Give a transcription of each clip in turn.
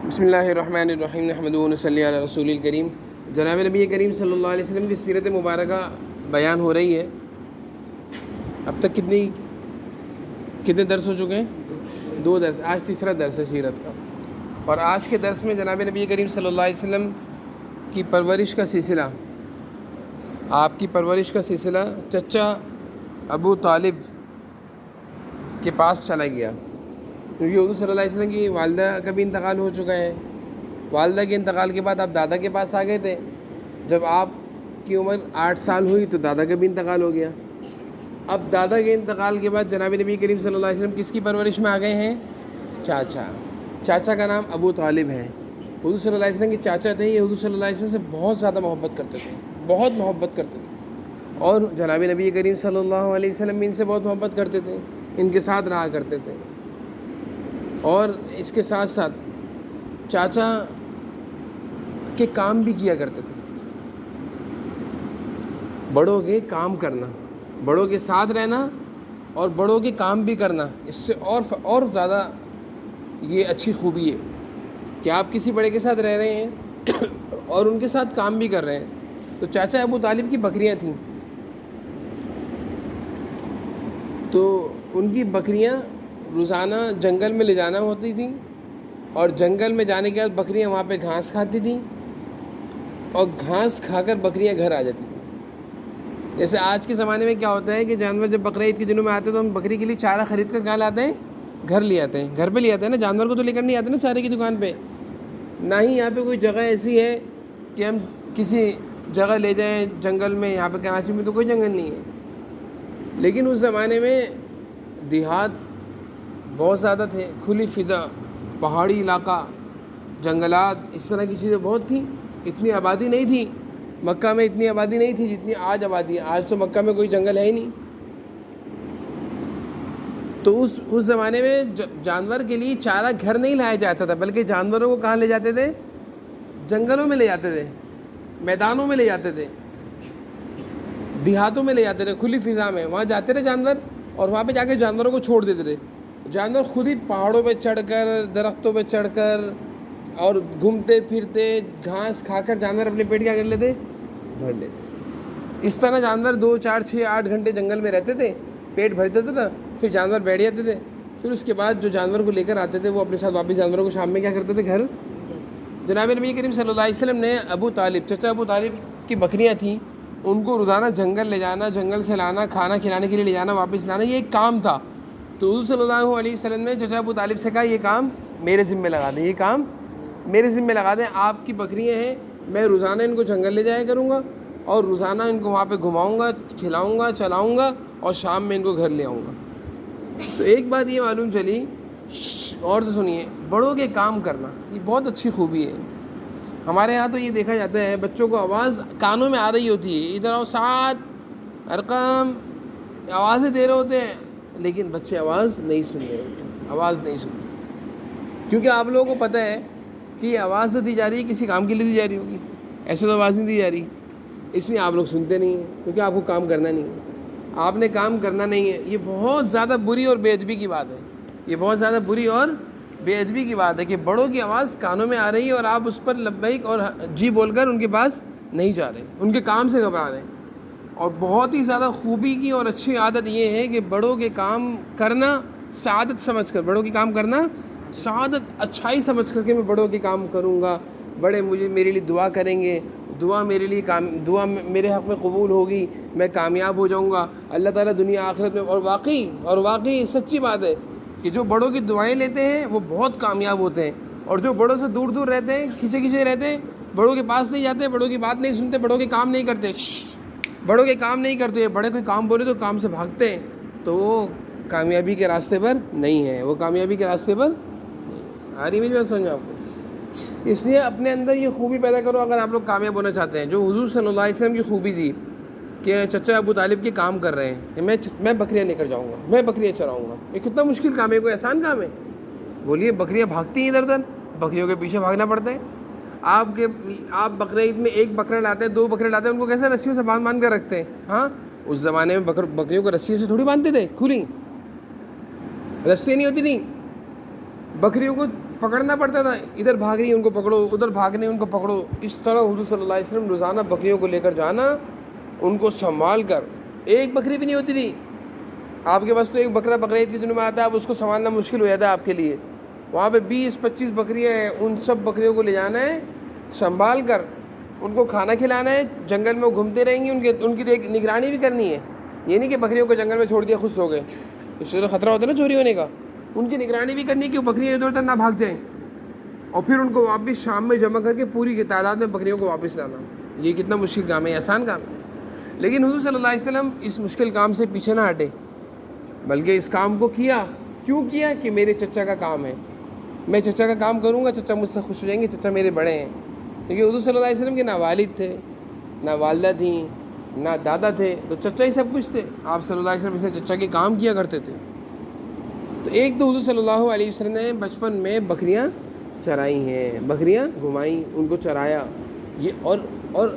بسم اللہ الرحمن الرحیم نحمدہ و نصلی علی رسول الکریم۔ جناب نبی کریم صلی اللہ علیہ وسلم کی سیرت مبارکہ بیان ہو رہی ہے۔ اب تک کتنے درس ہو چکے ہیں؟ 2 درس، آج تیسرا درس ہے سیرت کا۔ اور آج کے درس میں جناب نبی کریم صلی اللہ علیہ وسلم کی پرورش کا سلسلہ، آپ کی پرورش کا سلسلہ چچا ابو طالب کے پاس چلا گیا، کیونکہ حضور صلی اللہ علیہ وسلم کی والدہ کا بھی انتقال ہو چکا ہے۔ والدہ کے انتقال کے بعد آپ دادا کے پاس آ گئے تھے۔ جب آپ کی عمر 8 سال ہوئی تو دادا کا بھی انتقال ہو گیا۔ اب دادا کے انتقال کے بعد جناب نبی کریم صلی اللہ علیہ وسلم کس کی پرورش میں آ گئے ہیں؟ چاچا کا نام ابو طالب ہے۔ حضور صلی اللہ علیہ وسلم کے چاچا تھے، یہ حضور صلی اللہ علیہ وسلم سے بہت زیادہ محبت کرتے تھے، بہت محبت کرتے تھے، اور جناب نبی کریم صلی اللہ علیہ وسلم بھی ان سے بہت محبت کرتے تھے، ان کے ساتھ رہا کرتے تھے۔ اور اس کے ساتھ ساتھ چاچا کے کام بھی کیا کرتے تھے، بڑوں کے کام کرنا، بڑوں کے ساتھ رہنا اور بڑوں کے کام بھی کرنا، اس سے اور زیادہ یہ اچھی خوبی ہے کہ آپ کسی بڑے کے ساتھ رہ رہے ہیں اور ان کے ساتھ کام بھی کر رہے ہیں۔ تو چاچا ابو طالب کی بکریاں تھیں، تو ان کی بکریاں روزانہ جنگل میں لے جانا ہوتی تھیں، اور جنگل میں جانے کے بعد بکریاں وہاں پہ گھاس کھاتی تھیں، اور گھاس کھا کر بکریاں گھر آ جاتی تھیں۔ جیسے آج کے زمانے میں کیا ہوتا ہے کہ جانور جب بقرعید کے دنوں میں آتے ہیں تو ہم بکری کے لیے چارہ خرید کر کہاں لاتے ہیں؟ گھر لے آتے ہیں، گھر پہ لے آتے ہیں نا، جانور کو تو لے کر نہیں آتے نا چارے کی دکان پہ۔ نہ ہی یہاں پہ کوئی جگہ ایسی ہے کہ ہم کسی جگہ لے جائیں جنگل میں، یہاں پہ کراچی میں تو کوئی جنگل نہیں ہے۔ لیکن اس زمانے میں دیہات بہت زیادہ تھے، کھلی فضا، پہاڑی علاقہ، جنگلات، اس طرح کی چیزیں بہت تھیں۔ اتنی آبادی نہیں تھی، مکہ میں اتنی آبادی نہیں تھی جتنی آج آبادی ہے۔ آج تو مکہ میں کوئی جنگل ہے ہی نہیں۔ تو اس زمانے میں جانور کے لیے چارہ گھر نہیں لایا جاتا تھا، بلکہ جانوروں کو کہاں لے جاتے تھے؟ جنگلوں میں لے جاتے تھے، میدانوں میں لے جاتے تھے، دیہاتوں میں لے جاتے تھے، کھلی فضا میں وہاں جاتے تھے جانور، اور وہاں پہ جا کے جانوروں کو چھوڑ دیتے تھے۔ جانور خود ہی پہاڑوں پہ چڑھ کر، درختوں پہ چڑھ کر اور گھومتے پھرتے گھاس کھا کر جانور اپنے پیٹ کیا کر لیتے؟ بھر لیتے۔ اس طرح جانور 2 4 6 8 گھنٹے جنگل میں رہتے تھے، پیٹ بھرتے تھے نا، پھر جانور بیٹھ جاتے تھے۔ پھر اس کے بعد جو جانور کو لے کر آتے تھے وہ اپنے ساتھ واپس جانوروں کو شام میں کیا کرتے تھے؟ گھر۔ جناب نبی کریم صلی اللہ علیہ وسلم نے ابو طالب، چچا ابو طالب کی بکریاں تھیں، ان کو روزانہ جنگل لے جانا، جنگل سے لانا، کھانا کھلانے کے لیے لے جانا، واپس لانا، یہ ایک کام تھا۔ تو حضور صلی اللہ علیہ وسلم نے چچا ابو طالب سے کہا یہ کام میرے ذمہ لگا دیں، یہ کام میرے ذمہ لگا دیں، آپ کی بکریاں ہیں، میں روزانہ ان کو جنگل لے جایا کروں گا، اور روزانہ ان کو وہاں پہ گھماؤں گا، کھلاؤں گا، چلاؤں گا، اور شام میں ان کو گھر لے آؤں گا۔ تو ایک بات یہ معلوم چلی، اور سے سنیے، بڑوں کے کام کرنا یہ بہت اچھی خوبی ہے۔ ہمارے یہاں تو یہ دیکھا جاتا ہے بچوں کو آواز کانوں میں آ رہی ہوتی ہے، ادھر آؤ، ساتھ ارقام، آوازیں دے رہے ہوتے ہیں، لیکن بچے آواز نہیں سن رہے ہوتے، آواز نہیں سن رہے، کیونکہ آپ لوگوں کو پتہ ہے کہ یہ آواز تو دی جا رہی ہے کسی کام کے لیے دی جا رہی ہوگی، ایسے تو آواز نہیں دی جا رہی، اس لیے آپ لوگ سنتے نہیں ہیں، کیونکہ آپ کو کام کرنا نہیں ہے، آپ نے کام کرنا نہیں ہے۔ یہ بہت زیادہ بری اور بے ادبی کی بات ہے، یہ بہت زیادہ بری اور بے ادبی کی بات ہے کہ بڑوں کی آواز کانوں میں آ رہی ہے اور آپ اس پر لبیک اور جی بول کر ان کے پاس نہیں جا رہے، ان کے کام سے گھبرا رہے ہیں۔ اور بہت ہی زیادہ خوبی کی اور اچھی عادت یہ ہے کہ بڑوں کے کام کرنا سعادت سمجھ کر، بڑوں کے کام کرنا سعادت، اچھائی سمجھ کر کہ میں بڑوں کے کام کروں گا، بڑے میرے لیے دعا کریں گے، دعا میرے حق میں قبول ہوگی، میں کامیاب ہو جاؤں گا اللہ تعالیٰ دنیا آخرت میں۔ اور واقعی سچی بات ہے کہ جو بڑوں کی دعائیں لیتے ہیں وہ بہت کامیاب ہوتے ہیں، اور جو بڑوں سے دور دور رہتے ہیں، کھچے رہتے ہیں، بڑوں کے پاس نہیں جاتے، بڑوں کی بات نہیں سنتے، بڑوں کے کام نہیں کرتے، بڑوں کے کام نہیں کرتے، بڑے کوئی کام بولے تو کام سے بھاگتے ہیں، تو وہ کامیابی کے راستے پر نہیں ہے، وہ کامیابی کے راستے پر آ رہی میری بات سمجھو آپ کو۔ اس لیے اپنے اندر یہ خوبی پیدا کرو اگر آپ لوگ کامیاب ہونا چاہتے ہیں، جو حضور صلی اللہ علیہ وسلم کی خوبی تھی کہ چچا ابو طالب کے کام کر رہے ہیں، کہ میں بکریاں لے کر جاؤں گا، میں بکریاں چراؤں گا۔ یہ کتنا مشکل کام ہے، کوئی آسان کام ہے؟ بولیے، بکریاں بھاگتی ہیں ادھر ادھر، بکریوں کے پیچھے بھاگنا پڑتا ہے۔ آپ بقرعید میں 1 بکرا لاتے ہیں، 2 بکرے لاتے ہیں، ان کو کیسے رسیوں سے باندھ کر رکھتے ہیں؟ ہاں، اس زمانے میں بکریوں کو رسیوں سے تھوڑی باندھتے تھے، کھلی رسیاں نہیں ہوتی تھیں، بکریوں کو پکڑنا پڑتا تھا، ادھر بھاگ رہی ہیں ان کو پکڑو، ادھر بھاگ رہی ہیں ان کو پکڑو. اس طرح حضور صلی اللہ علیہ وسلم روزانہ بکریوں کو لے کر جانا، ان کو سنبھال کر. ایک بکری بھی نہیں ہوتی تھی آپ کے پاس، تو ایک بکرا بقرعید کے دنوں میں آتا ہے، اب اس کو سنبھالنا مشکل ہو جاتا ہے آپ کے لیے. وہاں پہ 20-25 بکریاں ہیں، ان سب بکریوں کو لے جانا ہے سنبھال کر، ان کو کھانا کھلانا ہے. جنگل میں وہ گھومتے رہیں گی، ان کی نگرانی بھی کرنی ہے. یہ نہیں کہ بکریوں کو جنگل میں چھوڑ دیا خوش ہو گئے، اس سے تو خطرہ ہوتا ہے نا چوری ہونے کا. ان کی نگرانی بھی کرنی ہے کہ وہ بکریاں ادھر ادھر نہ بھاگ جائیں، اور پھر ان کو واپس شام میں جمع کر کے پوری کی تعداد میں بکریوں کو واپس لانا. یہ کتنا مشکل کام ہے، آسان کام ہے. لیکن حضور صلی اللہ علیہ وسلم اس مشکل کام سے پیچھے نہ ہٹے، بلکہ اس کام کو کیا. کیوں کیا؟ کہ میرے چچا کا کام ہے، میں چچا کا کام کروں گا، چچا مجھ سے خوش ہو جائیں گے، چچا میرے بڑے ہیں. کیونکہ حضور صلی اللہ علیہ وسلم کے نہ والد تھے، نہ والدہ تھیں، نہ دادا تھے، تو چچا ہی سب کچھ تھے. آپ صلی اللہ علیہ وسلم اس لیے چچا کے کام کیا کرتے تھے. تو ایک تو حضور صلی اللہ علیہ وسلم نے بچپن میں بکریاں چرائی ہیں، بکریاں گھمائیں، ان کو چرایا. یہ اور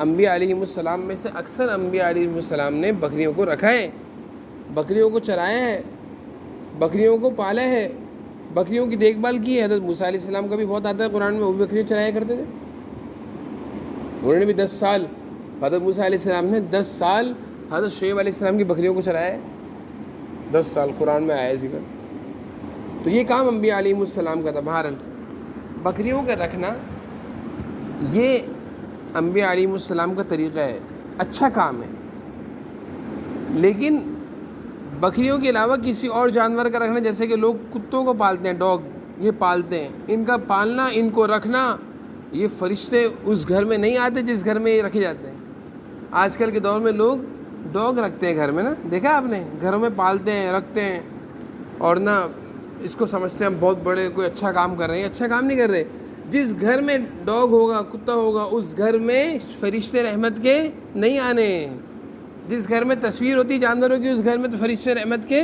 انبیاء علیہ السلام میں سے اکثر انبیاء علیہ السلام نے بکریوں کو رکھا ہے، بکریوں کو چرایا ہے، بکریوں کو پالا ہے، بکریوں کی دیکھ بھال کی ہے. حضرت موسیٰ علیہ السلام کا بھی بہت آتا ہے قرآن میں، وہ بھی بکریاں چرایا کرتے تھے. انہوں نے بھی 10 سال، حضرت موسیٰ علیہ السلام نے 10 سال حضرت شعیب علیہ السلام کی بکریوں کو چرایا ہے. 10 سال قرآن میں آیا ذکر. تو یہ کام انبیاء علیہ السلام کا تھا. بہرحال بکریوں کا رکھنا یہ انبیاء علیہ السلام کا طریقہ ہے، اچھا کام ہے. لیکن بکریوں کے علاوہ کسی اور جانور کا رکھنا، جیسے کہ لوگ کتوں کو پالتے ہیں، ڈاگ یہ پالتے ہیں، ان کا پالنا، ان کو رکھنا، یہ فرشتے اس گھر میں نہیں آتے جس گھر میں یہ رکھے جاتے ہیں. آج کل کے دور میں لوگ ڈاگ رکھتے ہیں گھر میں، نا دیکھا آپ نے، گھروں میں پالتے ہیں، رکھتے ہیں، اور نہ اس کو سمجھتے ہیں ہم بہت بڑے کوئی اچھا کام کر رہے ہیں. اچھا کام نہیں کر رہے. جس گھر میں ڈاگ ہوگا، کتا ہوگا، اس گھر میں فرشتے رحمت کے نہیں آنے. جس گھر میں تصویر ہوتی جانوروں کی، اس گھر میں تو فرشتے رحمت کے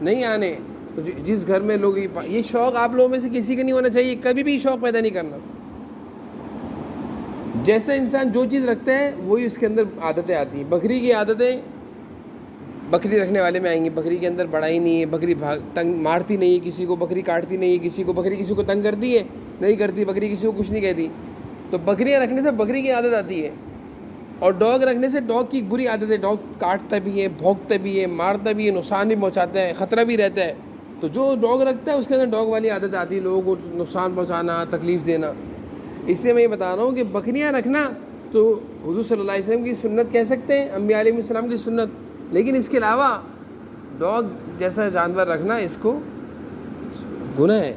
نہیں آنے. تو جس گھر میں لوگ یہ شوق آپ لوگوں میں سے کسی کا نہیں ہونا چاہیے، کبھی بھی شوق پیدا نہیں کرنا. جیسا انسان جو چیز رکھتا ہے وہی اس کے اندر عادتیں آتی ہیں. بکری کی عادتیں بکری رکھنے والے میں آئیں گی. بکری کے اندر بڑائی نہیں ہے، بکری تنگ مارتی نہیں ہے کسی کو، بکری کاٹتی نہیں ہے کسی کو، بکری کسی کو تنگ کرتی ہے نہیں کرتی، بکری کسی کو کچھ نہیں کہتی. تو بکریاں رکھنے سے بکری کی عادت آتی ہے، اور ڈاگ رکھنے سے ڈاگ کی بری عادت ہے. ڈاگ کاٹتا بھی ہے، بھونکتا بھی ہے، مارتا بھی ہے، نقصان بھی پہنچاتا ہے، خطرہ بھی رہتا ہے. تو جو ڈاگ رکھتا ہے اس کے اندر ڈاگ والی عادت آتی ہے، لوگوں کو نقصان پہنچانا، تکلیف دینا. اس لیے میں یہ بتا رہا ہوں کہ بکریاں رکھنا تو حضور صلی اللہ علیہ وسلم کی سنت کہہ سکتے ہیں، انبیاء علیہ السلام کی سنت. لیکن اس کے علاوہ ڈاگ جیسا جانور رکھنا اس کو گناہ ہے.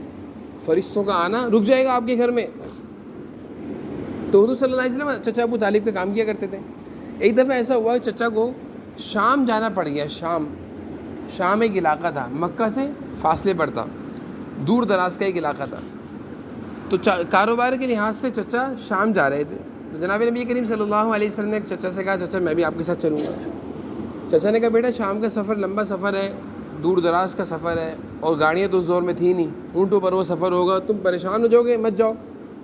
فرشتوں کا آنا رک جائے گا آپ کے گھر میں. تو حضور صلی اللہ علیہ وسلم چچا ابو طالب کا کام کیا کرتے تھے. ایک دفعہ ایسا ہوا کہ چچا کو شام جانا پڑ گیا. شام ایک علاقہ تھا، مکہ سے فاصلے پر تھا، دور دراز کا ایک علاقہ تھا. تو کاروبار کے لحاظ سے چچا شام جا رہے تھے. تو جناب نبی کریم صلی اللہ علیہ وسلم نے چچا سے کہا، چچا میں بھی آپ کے ساتھ چلوں گا. چچا نے کہا بیٹا شام کا سفر لمبا سفر ہے، دور دراز کا سفر ہے، اور گاڑیاں تو اس دور میں تھیں نہیں، اونٹوں پر وہ سفر ہوگا، تم پریشان ہو جاؤ گے، مت جاؤ.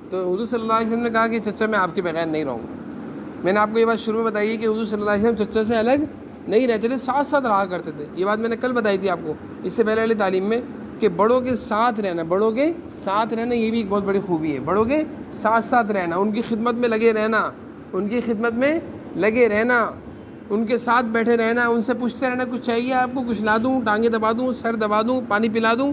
تو حضور صلی اللہ علیہ وسلم نے کہا کہ چچا میں آپ کے بغیر نہیں رہوں گا. میں نے آپ کو یہ بات شروع میں بتائی ہے کہ حضور صلی اللہ علیہ وسلم چچا سے الگ نہیں رہتے تھے، ساتھ ساتھ رہا کرتے تھے. یہ بات میں نے کل بتائی تھی آپ کو اس سے پہلے والی تعلیم میں، کہ بڑوں کے ساتھ رہنا، بڑوں کے ساتھ رہنا یہ بھی ایک بہت بڑی خوبی ہے. بڑوں کے ساتھ ساتھ رہنا، ان کی خدمت میں لگے رہنا، ان کی خدمت میں لگے رہنا، ان کے ساتھ بیٹھے رہنا، ان سے پوچھتے رہنا کچھ چاہیے آپ کو، کچھ لا دوں، ٹانگیں دبا دوں، سر دبا دوں، پانی پلا دوں.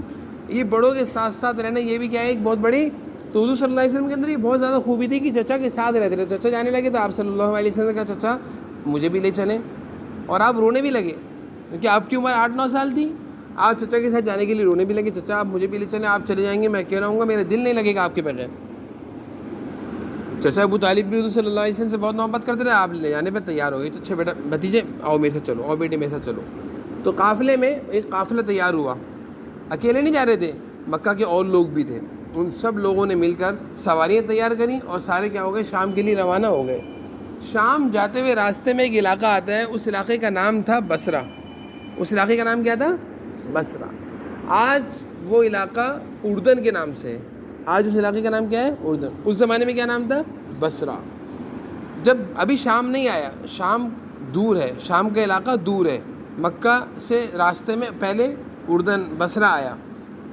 یہ بڑوں کے ساتھ ساتھ رہنا یہ بھی کیا ہے، ایک بہت بڑی. تو حضور صلی اللہ علیہ وسلم کے اندر یہ بہت زیادہ خوبی تھی کہ چچا کے ساتھ رہتے تھے. چچا جانے لگے تو آپ صلی اللہ علیہ وسلم نے کہا چچا مجھے بھی لے چلیں، اور آپ رونے بھی لگے کیونکہ آپ کی عمر 8-9 سال تھی. آپ چچا کے ساتھ جانے کے لیے رونے بھی لگے، چچا آپ مجھے بھی لے چلیں، آپ چلے جائیں گے میں اکیلا رہوں گا، میرا دل نہیں لگے گا آپ کے بغیر. چچا ابو طالب بھی حضور صلی اللہ علیہ وسلم سے بہت محبت کرتے تھے. آپ لے جانے پہ تیار ہو گئے. اچھا بیٹا بھتیجے آؤ میرے ساتھ چلو، آؤ بیٹے میرے ساتھ چلو. تو قافلے میں ایک قافلہ تیار ہوا، اکیلے نہیں جا رہے تھے، مکہ کے اور لوگ بھی تھے. ان سب لوگوں نے مل کر سواریاں تیار کریں اور سارے کیا ہو گئے، شام کے لیے روانہ ہو گئے. شام جاتے ہوئے راستے میں ایک علاقہ آتا ہے، اس علاقے کا نام تھا بصرہ. اس علاقے کا نام کیا تھا؟ بصرہ. آج وہ علاقہ اردن کے نام سے ہے. آج اس علاقے کا نام کیا ہے؟ اردن. اس زمانے میں کیا نام تھا؟ بصرہ. جب ابھی شام نہیں آیا، شام دور ہے، شام کا علاقہ دور ہے، مکہ سے راستے میں پہلے اردن بصرہ آیا.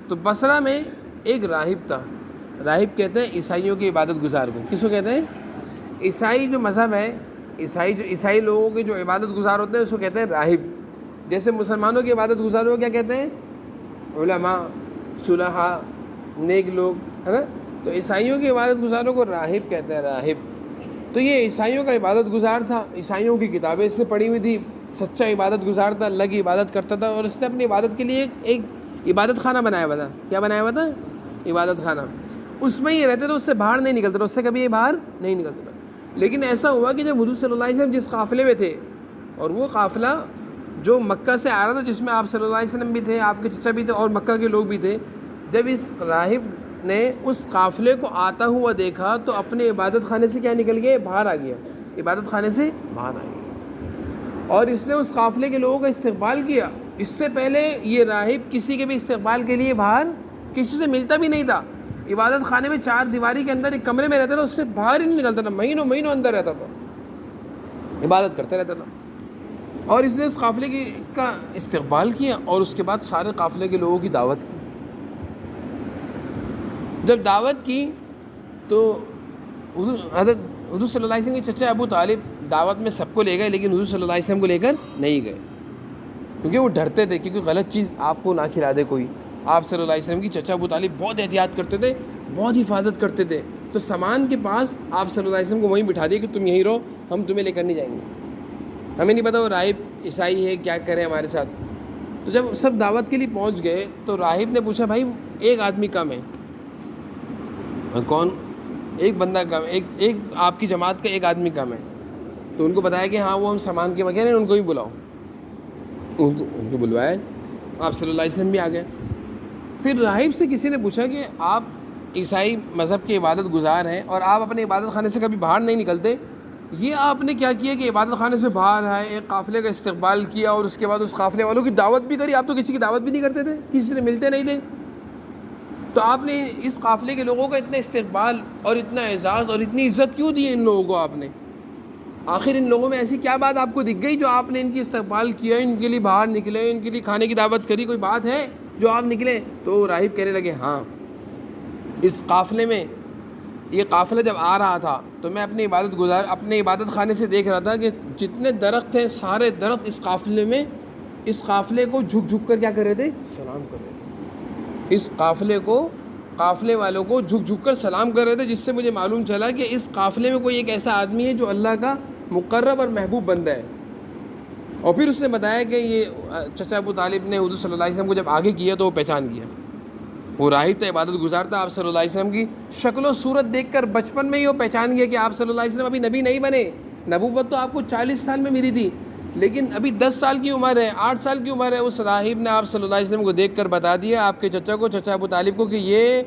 تو بصرہ میں ایک راہب تھا. راہب کہتے ہیں عیسائیوں کے عبادت گزار کو. کس کو کہتے ہیں؟ عیسائی جو مذہب ہے، عیسائی لوگوں کے جو عبادت گزار ہوتے ہیں اس کو کہتے ہیں راہب. جیسے مسلمانوں کی عبادت گزاروں کو کیا کہتے ہیں؟ علماء، صلحاء، نیک لوگ، ہے نا. تو عیسائیوں کی عبادت گزاروں کو راہب کہتے ہیں، راہب. تو یہ عیسائیوں کا عبادت گزار تھا، عیسائیوں کی کتابیں اس نے پڑھی ہوئی تھی، سچا عبادت گزار تھا، اللہ کی عبادت کرتا تھا، اور اس نے اپنی عبادت کے لیے ایک عبادت خانہ بنایا ہوا تھا. کیا بنایا ہوا تھا؟ عبادت خانہ. اس میں ہی رہتے تھے، اس سے باہر نہیں نکلتے تھے، اس سے کبھی یہ باہر نہیں نکلتے تھے. لیکن ایسا ہوا کہ جب حضور صلی اللہ علیہ وسلم جس قافلے میں تھے، اور وہ قافلہ جو مکہ سے آ رہا تھا، جس میں آپ صلی اللہ علیہ وسلم بھی تھے، آپ کے چچا بھی تھے، اور مکہ کے لوگ بھی تھے، جب اس راہب نے اس قافلے کو آتا ہوا دیکھا تو اپنے عبادت خانے سے کیا نکل گیا؟ باہر آ گیا. عبادت خانے سے باہر آ گیا، اور اس نے اس قافلے کے لوگوں کا استقبال کیا. اس سے پہلے یہ راہب کسی کے بھی استقبال کے لیے باہر کسی سے ملتا بھی نہیں تھا. عبادت خانے میں 4 دیواری کے اندر ایک کمرے میں رہتا تھا، اس سے باہر ہی نہیں نکلتا تھا، مہینوں مہینوں اندر رہتا تھا، عبادت کرتے رہتا تھا. اور اس نے اس قافلے کا استقبال کیا، اور اس کے بعد سارے قافلے کے لوگوں کی دعوت کی. جب دعوت کی تو حضرت حضور صلی اللہ علیہ وسلم کے چچا ابو طالب دعوت میں سب کو لے گئے، لیکن حضور صلی اللہ علیہ وسلم کو لے کر نہیں گئے، کیونکہ وہ ڈرتے تھے کیونکہ غلط چیز آپ کو نہ کھلا دے کوئی. آپ صلی اللہ علیہ وسلم کی چچا ابو طالب بہت احتیاط کرتے تھے، بہت حفاظت کرتے تھے. تو سامان کے پاس آپ صلی اللہ علیہ وسلم کو وہیں بٹھا دیا کہ تم یہیں رہو، ہم تمہیں لے کر نہیں جائیں گے. ہمیں نہیں پتہ وہ راہب عیسائی ہے، کیا کریں ہمارے ساتھ. تو جب سب دعوت کے لیے پہنچ گئے تو راہب نے پوچھا بھائی ایک آدمی کم ہے. کون؟ ایک بندہ کم، ایک آپ کی جماعت کا ایک آدمی کم ہے. تو ان کو بتایا کہ ہاں وہ ہم سامان کے بغیر ہیں، ان کو بھی بلاؤ. ان کو بلوایا، آپ صلی اللہ علیہ وسلم بھی آ گئے. پھر راہب سے کسی نے پوچھا کہ آپ عیسائی مذہب کے عبادت گزار ہیں اور آپ اپنے عبادت خانے سے کبھی باہر نہیں نکلتے، یہ آپ نے کیا کیا کہ عبادت خانے سے باہر آئے، ایک قافلے کا استقبال کیا، اور اس کے بعد اس قافلے والوں کی دعوت بھی کری. آپ تو کسی کی دعوت بھی نہیں کرتے تھے، کسی سے ملتے نہیں تھے، تو آپ نے اس قافلے کے لوگوں کا اتنا استقبال اور اتنا اعزاز اور اتنی عزت کیوں دی ان لوگوں کو؟ آپ نے آخر ان لوگوں میں ایسی کیا بات آپ کو دکھ گئی جو آپ نے ان کی استقبال کیا، ان کے لیے باہر نکلے، ان کے لیے کھانے کی دعوت کری؟ کوئی بات ہے جو آپ نکلے؟ تو راہب کہنے لگے ہاں، اس قافلے میں، یہ قافلہ جب آ رہا تھا تو میں اپنے عبادت خانے سے دیکھ رہا تھا کہ جتنے درخت ہیں سارے درخت اس قافلے میں، اس قافلے کو جھک جھک کر کیا کر رہے تھے؟ سلام کر رہے تھے. اس قافلے والوں کو جھک جھک کر سلام کر رہے تھے، جس سے مجھے معلوم چلا کہ اس قافلے میں کوئی ایک ایسا آدمی ہے جو اللہ کا مقرب اور محبوب بندہ ہے. اور پھر اس نے بتایا کہ یہ چچا ابو طالب نے حضور صلی اللہ علیہ وسلم کو جب آگے کیا تو وہ پہچان گیا. وہ راہب تھا، عبادت گزار تھا، آپ صلی اللہ علیہ وسلم کی شکل و صورت دیکھ کر بچپن میں ہی وہ پہچان گیا کہ آپ صلی اللہ علیہ وسلم ابھی نبی نہیں بنے. نبوت تو آپ کو 40 سال میں ملی تھی، لیکن ابھی 10 سال کی عمر ہے، 8 سال کی عمر ہے. اس راہب نے آپ صلی اللہ علیہ وسلم کو دیکھ کر بتا دیا آپ کے چچا کو، چچا ابو طالب کو، کہ یہ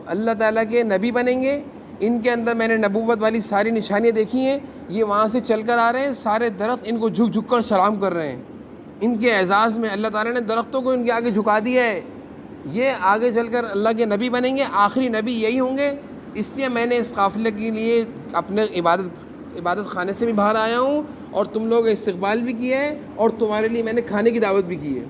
اللہ تعالیٰ کے نبی بنیں گے. ان کے اندر میں نے نبوت والی ساری نشانیاں دیکھی ہیں. یہ وہاں سے چل کر آ رہے ہیں، سارے درخت ان کو جھک جھک کر سلام کر رہے ہیں. ان کے اعزاز میں اللہ تعالیٰ نے درختوں کو ان کے آگے جھکا دیا ہے. یہ آگے چل کر اللہ کے نبی بنیں گے، آخری نبی یہی ہوں گے. اس لیے میں نے اس قافلے کے لیے اپنے عبادت خانے سے بھی باہر آیا ہوں، اور تم لوگ استقبال بھی کیا ہے، اور تمہارے لیے میں نے کھانے کی دعوت بھی کی ہے.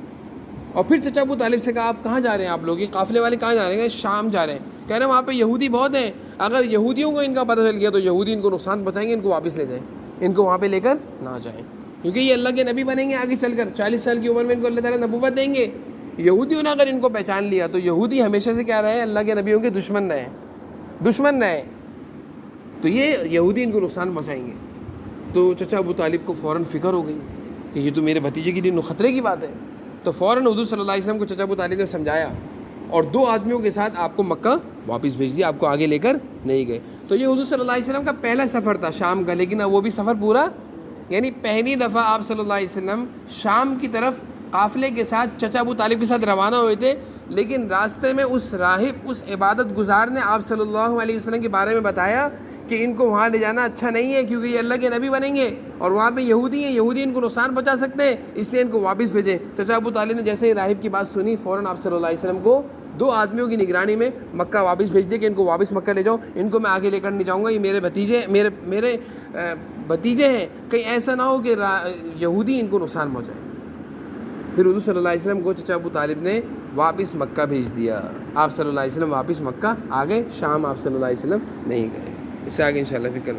اور پھر چچا ابو طالب سے کہا آپ کہاں جا رہے ہیں؟ آپ لوگ یہ قافلے والے کہاں جا رہے ہیں؟ شام جا رہے ہیں. کہہ رہے ہیں وہاں پہ یہودی بہت ہیں، اگر یہودیوں کو ان کا پتہ چل گیا تو یہودی ان کو نقصان پہنچائیں گے، ان کو واپس لے جائیں، ان کو وہاں پہ لے کر نہ جائیں، کیونکہ یہ اللہ کے نبی بنیں گے آگے چل کر. 40 سال کی عمر میں ان کو اللہ تعالیٰ نبوت دیں گے. یہودیوں نے اگر ان کو پہچان لیا تو یہودی ہمیشہ سے کیا رہے؟ اللہ کے نبیوں کے دشمن رہے. تو یہ یہودی ان کو نقصان پہنچائیں گے. تو چچا ابو طالب کو فوراً فکر ہو گئی کہ یہ تو میرے بھتیجے کے لیے خطرے کی بات ہے. تو فوراً حضور صلی اللہ علیہ وسلم کو چچا ابو طالب نے سمجھایا، اور 2 آدمیوں کے ساتھ آپ کو مکہ واپس بھیج دیا، آپ کو آگے لے کر نہیں گئے. تو یہ حضور صلی اللہ علیہ وسلم کا پہلا سفر تھا شام کا، لیکن اب وہ بھی سفر پورا، یعنی پہلی دفعہ آپ صلی اللہ علیہ وسلم شام کی طرف قافلے کے ساتھ چچا ابو طالب کے ساتھ روانہ ہوئے تھے. لیکن راستے میں اس راہب، اس عبادت گزار نے آپ صلی اللہ علیہ وسلم کے بارے میں بتایا کہ ان کو وہاں لے جانا اچھا نہیں ہے، کیونکہ یہ اللہ کے نبی بنیں گے اور وہاں پہ یہودی ہیں، یہودی ان کو نقصان پہنچا سکتے ہیں، اس لیے ان کو واپس بھیجیں. چچا ابو طالب نے جیسے ہی راہب کی بات سنی، فوراً آپ صلی اللہ علیہ وسلم کو 2 آدمیوں کی نگرانی میں مکہ واپس بھیج دیا کہ ان کو واپس مکہ لے جاؤ، ان کو میں آگے لے کر نہیں جاؤں گا، یہ میرے بھتیجے ہیں، کہیں ایسا نہ ہو کہ یہودی ان کو نقصان پہنچائے. پھر حضور صلی اللہ علیہ وسلم کو چچا ابو طالب نے واپس مکہ بھیج دیا. آپ صلی اللہ علیہ وسلم واپس مکہ آ گئے. شام آپ صلی اللہ علیہ وسلم نہیں گئے. اس سے آگے انشاءاللہ فکر